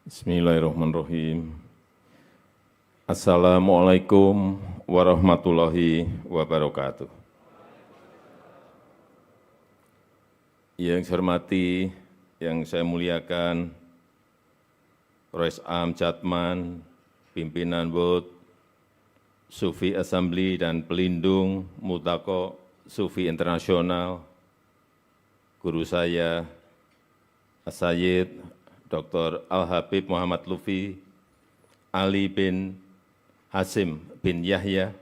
Bismillahirrahmanirrahim. Assalamualaikum warahmatullahi wabarakatuh. Yang saya hormati, yang saya muliakan, Rois Am Jatman, pimpinan BOD, Sufi Assembly dan pelindung Multaqo Sufi Internasional, guru saya, As-Sayyid Dr. Al-Habib Muhammad Lutfi Ali bin Hasim bin Yahya,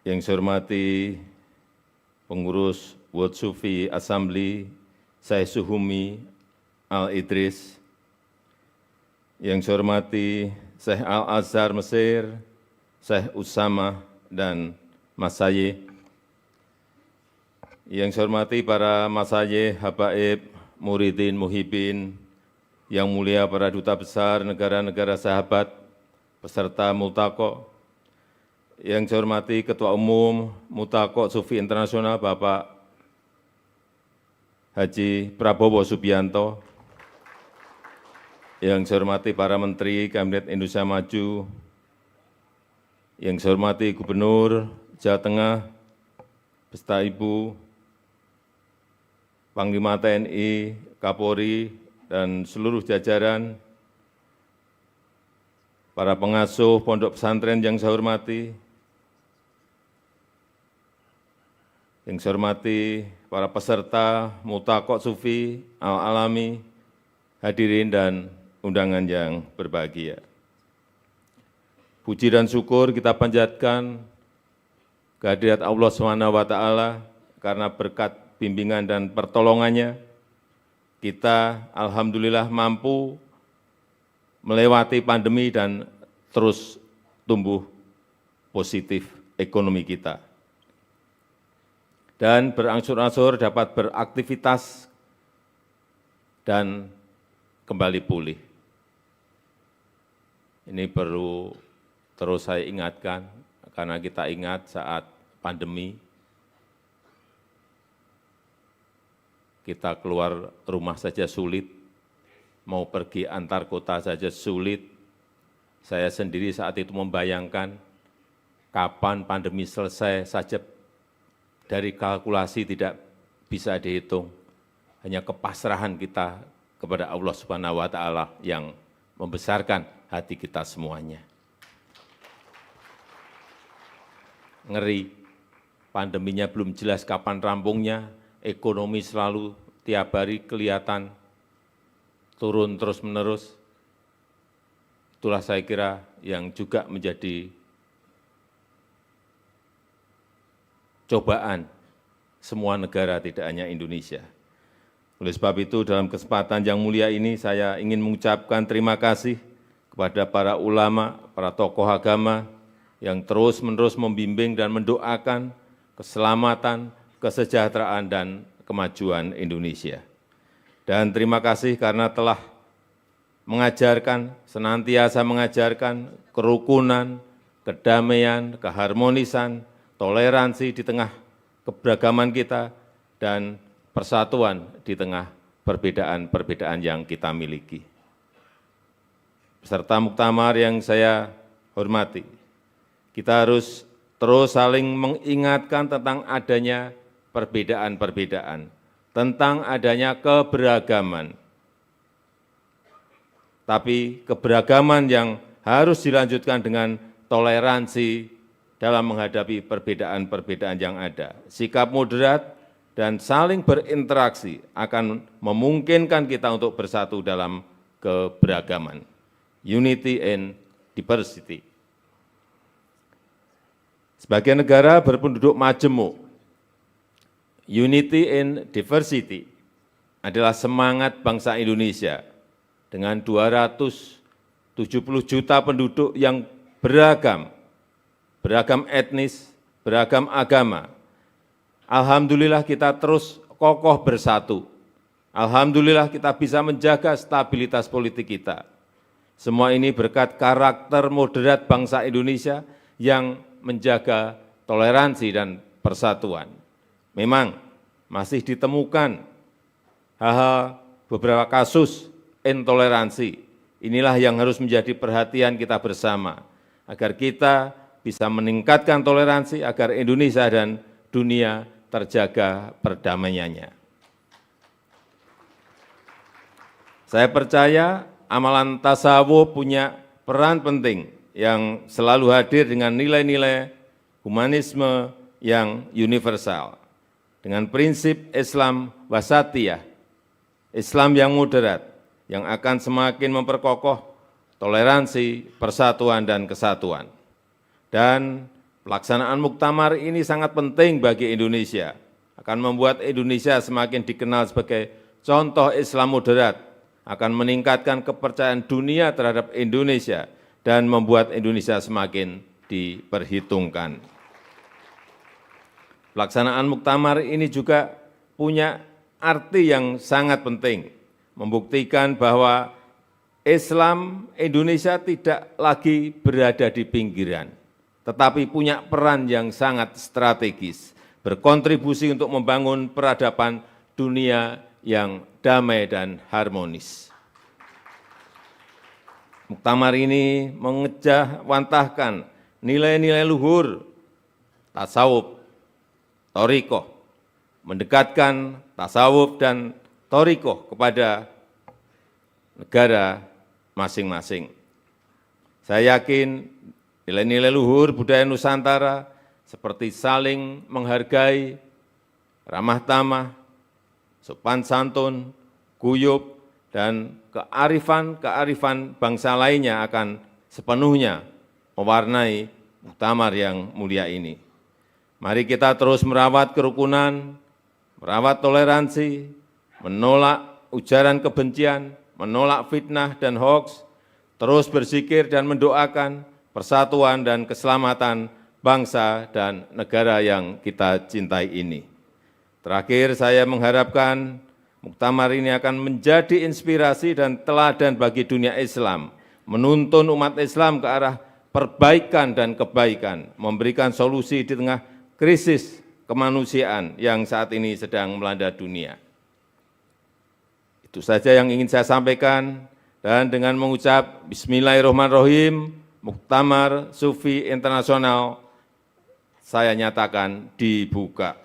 yang saya hormati pengurus World Sufi Assembly, Syekh Suhumi Al-Idris, yang saya hormati Syekh Al-Azhar Mesir, Syekh Usama dan Masayih, yang saya hormati para masayih, habaib, muridin, muhibin, yang mulia para duta besar negara-negara sahabat, peserta Multaqo, yang saya hormati Ketua Umum Multaqo Sufi Internasional Bapak Haji Prabowo Subianto, yang saya hormati para Menteri Kabinet Indonesia Maju, yang saya hormati Gubernur Jawa Tengah, beserta Ibu Panglima TNI, Kapolri, dan seluruh jajaran, para pengasuh pondok pesantren yang saya hormati, para peserta Multaqo Sufi Al-Alami, hadirin dan undangan yang berbahagia. Puji dan syukur kita panjatkan kehadirat Allah SWT karena berkat bimbingan dan pertolongannya, kita alhamdulillah mampu melewati pandemi dan terus tumbuh positif ekonomi kita. Dan berangsur-angsur dapat beraktivitas dan kembali pulih. Ini perlu terus saya ingatkan, karena kita ingat saat pandemi, kita keluar rumah saja sulit, mau pergi antar kota saja sulit. Saya sendiri saat itu membayangkan kapan pandemi selesai saja dari kalkulasi tidak bisa dihitung. Hanya kepasrahan kita kepada Allah Subhanahu wa Ta'ala yang membesarkan hati kita semuanya. Ngeri, pandeminya belum jelas kapan rampungnya, ekonomi selalu tiap hari kelihatan turun terus-menerus. Itulah saya kira yang juga menjadi cobaan semua negara, tidak hanya Indonesia. Oleh sebab itu, dalam kesempatan yang mulia ini, saya ingin mengucapkan terima kasih kepada para ulama, para tokoh agama, yang terus-menerus membimbing dan mendoakan keselamatan, kesejahteraan, dan kemajuan Indonesia. Dan terima kasih karena telah mengajarkan, senantiasa mengajarkan kerukunan, kedamaian, keharmonisan, toleransi di tengah keberagaman kita, dan persatuan di tengah perbedaan-perbedaan yang kita miliki. Peserta muktamar yang saya hormati, kita harus terus saling mengingatkan tentang adanya perbedaan-perbedaan, tentang adanya keberagaman. Tapi keberagaman yang harus dilanjutkan dengan toleransi dalam menghadapi perbedaan-perbedaan yang ada. Sikap moderat dan saling berinteraksi akan memungkinkan kita untuk bersatu dalam keberagaman. Unity and diversity. Sebagai negara berpenduduk majemuk, unity and diversity adalah semangat bangsa Indonesia dengan 270 juta penduduk yang beragam etnis, beragam agama. Alhamdulillah kita terus kokoh bersatu. Alhamdulillah kita bisa menjaga stabilitas politik kita. Semua ini berkat karakter moderat bangsa Indonesia yang menjaga toleransi dan persatuan. Memang masih ditemukan hal-hal beberapa kasus intoleransi. Inilah yang harus menjadi perhatian kita bersama, agar kita bisa meningkatkan toleransi, agar Indonesia dan dunia terjaga perdamaiannya. Saya percaya amalan tasawuf punya peran penting yang selalu hadir dengan nilai-nilai humanisme yang universal. Dengan prinsip Islam wasatiyah, Islam yang moderat, yang akan semakin memperkokoh toleransi, persatuan, dan kesatuan. Dan pelaksanaan muktamar ini sangat penting bagi Indonesia, akan membuat Indonesia semakin dikenal sebagai contoh Islam moderat, akan meningkatkan kepercayaan dunia terhadap Indonesia, dan membuat Indonesia semakin diperhitungkan. Pelaksanaan muktamar ini juga punya arti yang sangat penting, membuktikan bahwa Islam Indonesia tidak lagi berada di pinggiran, tetapi punya peran yang sangat strategis, berkontribusi untuk membangun peradaban dunia yang damai dan harmonis. Muktamar ini mengejawantahkan nilai-nilai luhur tasawuf, thariqah, mendekatkan tasawuf dan thariqah kepada negara masing-masing. Saya yakin nilai-nilai luhur budaya Nusantara seperti saling menghargai, ramah tamah, sopan santun, guyub, dan kearifan bangsa lainnya akan sepenuhnya mewarnai muktamar yang mulia ini. Mari kita terus merawat kerukunan, merawat toleransi, menolak ujaran kebencian, menolak fitnah dan hoaks, terus berzikir dan mendoakan persatuan dan keselamatan bangsa dan negara yang kita cintai ini. Terakhir, saya mengharapkan muktamar ini akan menjadi inspirasi dan teladan bagi dunia Islam, menuntun umat Islam ke arah perbaikan dan kebaikan, memberikan solusi di tengah krisis kemanusiaan yang saat ini sedang melanda dunia. Itu saja yang ingin saya sampaikan, dan dengan mengucap Bismillahirrahmanirrahim, Muktamar Sufi Internasional saya nyatakan dibuka.